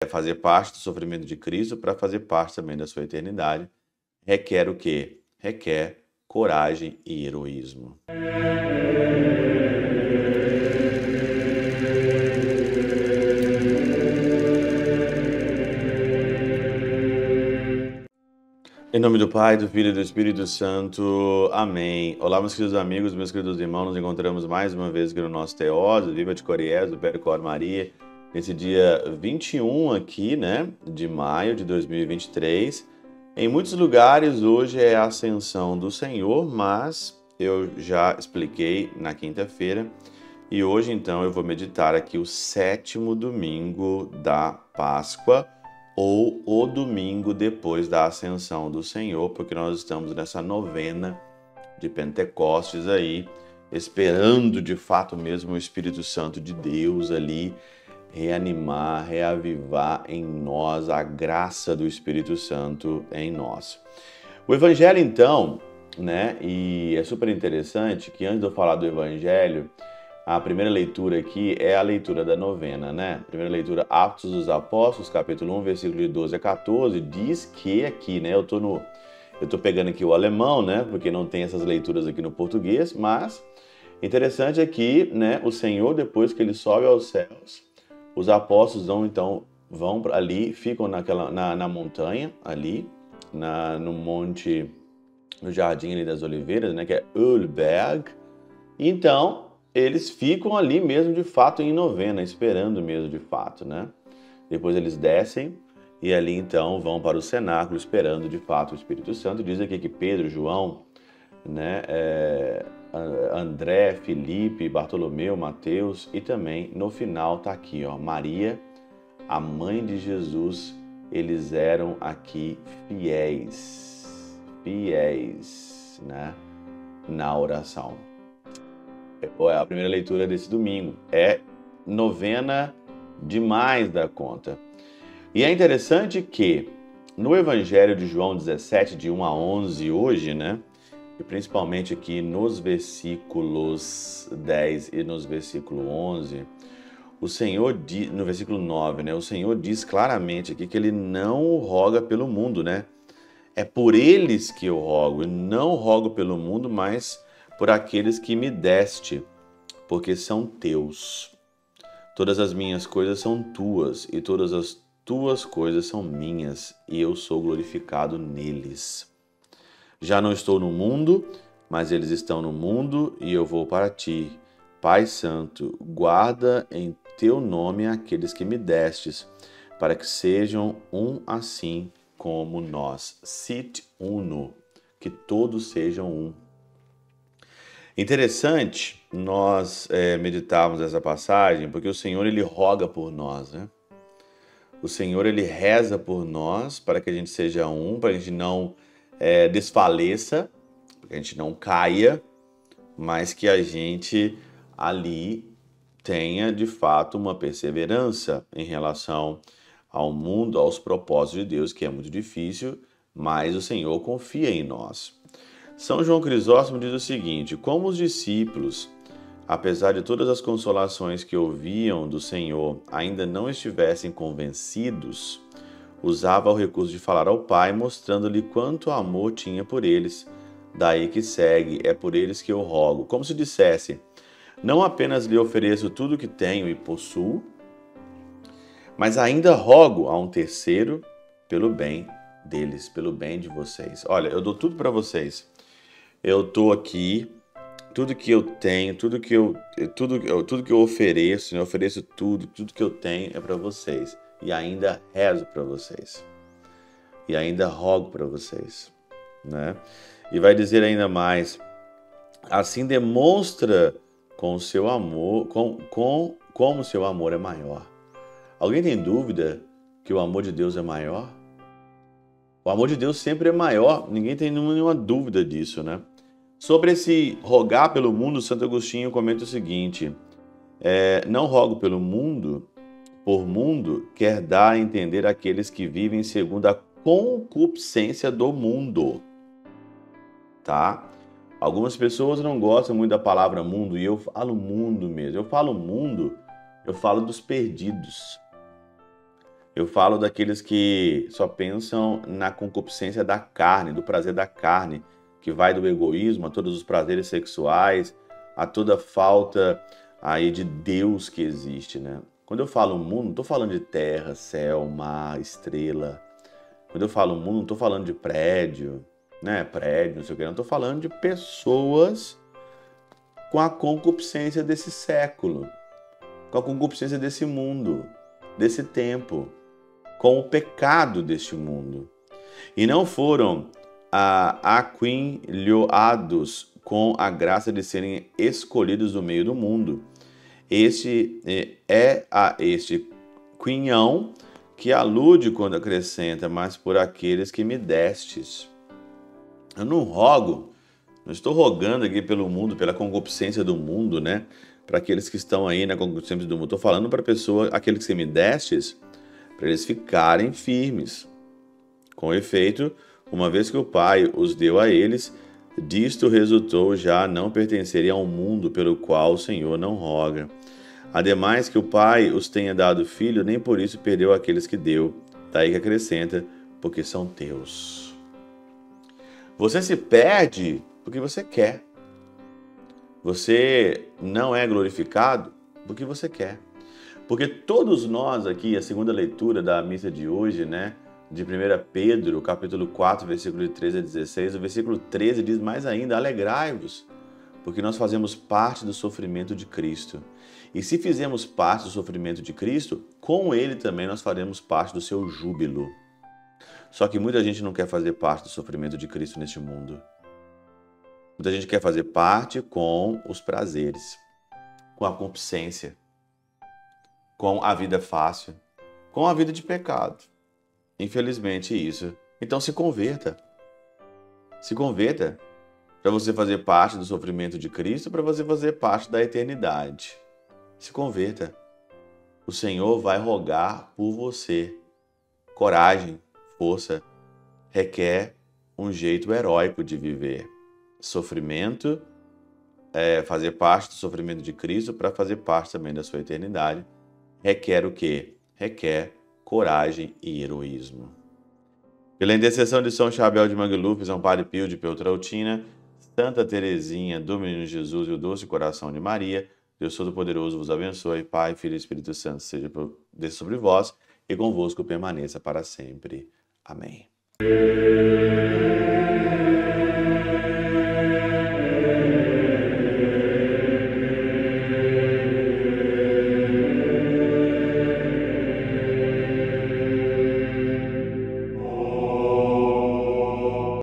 fazer parte do sofrimento de Cristo para fazer parte também da sua eternidade, requer o quê? Requer coragem e heroísmo. Em nome do Pai, do Filho e do Espírito Santo. Amém. Olá, meus queridos amigos, meus queridos irmãos. Nos encontramos mais uma vez aqui no nosso Teóso, Viva de Coriés, do Percor Maria, nesse dia 21 aqui, né, de maio de 2023. Em muitos lugares hoje é a Ascensão do Senhor, mas eu já expliquei na quinta-feira e hoje então eu vou meditar aqui o 7º domingo da Páscoa, ou o domingo depois da Ascensão do Senhor, porque nós estamos nessa novena de Pentecostes aí, esperando de fato mesmo o Espírito Santo de Deus ali reanimar, reavivar em nós a graça do Espírito Santo em nós. O Evangelho então, né, e é super interessante que antes de eu falar do Evangelho, a primeira leitura aqui é a leitura da novena, né? Primeira leitura, Atos dos Apóstolos, capítulo 1, versículo de 12 a 14, diz que aqui, né? Eu tô pegando aqui o alemão, né? Porque não tem essas leituras aqui no português, mas interessante é que, né, o Senhor, depois que ele sobe aos céus, os apóstolos vão ali, ficam na montanha, ali, no monte, no Jardim ali das Oliveiras, né? Que é Ölberg. Então, eles ficam ali mesmo de fato em novena, esperando mesmo de fato, né? Depois eles descem e ali então vão para o cenáculo esperando de fato o Espírito Santo. Diz aqui que Pedro, João, né, André, Felipe, Bartolomeu, Mateus e também no final tá aqui, ó, Maria, a mãe de Jesus, eles eram aqui fiéis, né, na oração. A primeira leitura desse domingo é novena demais da conta. E é interessante que no Evangelho de João 17, de 1 a 11 hoje, né, e principalmente aqui nos versículos 10 e nos versículo 11, o Senhor diz, no versículo 9, né, o Senhor diz claramente aqui que ele não roga pelo mundo, né? É por eles que eu rogo, e não rogo pelo mundo, mas por aqueles que me deste, porque são teus. Todas as minhas coisas são tuas, e todas as tuas coisas são minhas, e eu sou glorificado neles. Já não estou no mundo, mas eles estão no mundo, e eu vou para ti. Pai Santo, guarda em teu nome aqueles que me destes, para que sejam um assim como nós. Sit uno, que todos sejam um. Interessante nós meditarmos essa passagem, porque o Senhor ele roga por nós, né? O Senhor ele reza por nós para que a gente seja um, para que a gente não desfaleça, para que a gente não caia, mas que a gente ali tenha de fato uma perseverança em relação ao mundo, aos propósitos de Deus, que é muito difícil, mas o Senhor confia em nós. São João Crisóstomo diz o seguinte: como os discípulos, apesar de todas as consolações que ouviam do Senhor, ainda não estivessem convencidos, usava o recurso de falar ao Pai, mostrando-lhe quanto amor tinha por eles. Daí que segue, é por eles que eu rogo. Como se dissesse, não apenas lhe ofereço tudo o que tenho e possuo, mas ainda rogo a um terceiro pelo bem deles, pelo bem de vocês. Olha, eu dou tudo para vocês. Eu estou aqui, tudo que eu tenho, tudo que eu ofereço, eu ofereço tudo que eu tenho é para vocês. E ainda rezo para vocês. E ainda rogo para vocês, né? E vai dizer ainda mais, assim demonstra com o seu amor, como o seu amor é maior. Alguém tem dúvida que o amor de Deus é maior? O amor de Deus sempre é maior, ninguém tem nenhuma dúvida disso, né? Sobre esse rogar pelo mundo, Santo Agostinho comenta o seguinte: não rogo pelo mundo, por mundo, quer dar a entender aqueles que vivem segundo a concupiscência do mundo, tá? Algumas pessoas não gostam muito da palavra mundo, e eu falo mundo mesmo. Eu falo mundo, eu falo dos perdidos. Eu falo daqueles que só pensam na concupiscência da carne, do prazer da carne, que vai do egoísmo a todos os prazeres sexuais, a toda falta aí de Deus que existe, né? Quando eu falo mundo, não estou falando de terra, céu, mar, estrela. Quando eu falo mundo, não estou falando de prédio, né? Prédio, não sei o que. Não estou falando de pessoas com a concupiscência desse século, com a concupiscência desse mundo, desse tempo, com o pecado deste mundo. E não foram aquinhoados com a graça de serem escolhidos do meio do mundo. Este é a este quinhão que alude quando acrescenta, mas por aqueles que me destes. Eu não rogo, não estou rogando aqui pelo mundo, pela concupiscência do mundo, né? Para aqueles que estão aí na concupiscência do mundo. Estou falando para a pessoa, aqueles que me destes, para eles ficarem firmes. Com efeito, uma vez que o Pai os deu a eles, disto resultou já não pertencerem ao mundo pelo qual o Senhor não roga. Ademais que o Pai os tenha dado filho, nem por isso perdeu aqueles que deu. Daí que acrescenta, porque são teus. Você se perde porque você quer. Você não é glorificado porque você quer. Porque todos nós aqui, a segunda leitura da missa de hoje, né? De 1 Pedro, capítulo 4, versículo de 13 a 16, o versículo 13 diz mais ainda, alegrai-vos, porque nós fazemos parte do sofrimento de Cristo. E se fizermos parte do sofrimento de Cristo, com Ele também nós faremos parte do seu júbilo. Só que muita gente não quer fazer parte do sofrimento de Cristo neste mundo. Muita gente quer fazer parte com os prazeres, com a concupiscência, com a vida fácil, com a vida de pecado. Infelizmente isso. Então se converta. Se converta para você fazer parte do sofrimento de Cristo, para você fazer parte da eternidade. Se converta. O Senhor vai rogar por você. Coragem, força, requer um jeito heróico de viver. Sofrimento, fazer parte do sofrimento de Cristo para fazer parte também da sua eternidade. Requer o quê? Requer coragem e heroísmo. Pela intercessão de São Chabel de Mangluf, São Padre Pio de Peltrautina, Santa Teresinha do Menino Jesus e o Doce Coração de Maria, Deus Todo-Poderoso vos abençoe, Pai, Filho e Espírito Santo, seja sobre vós e convosco permaneça para sempre. Amém.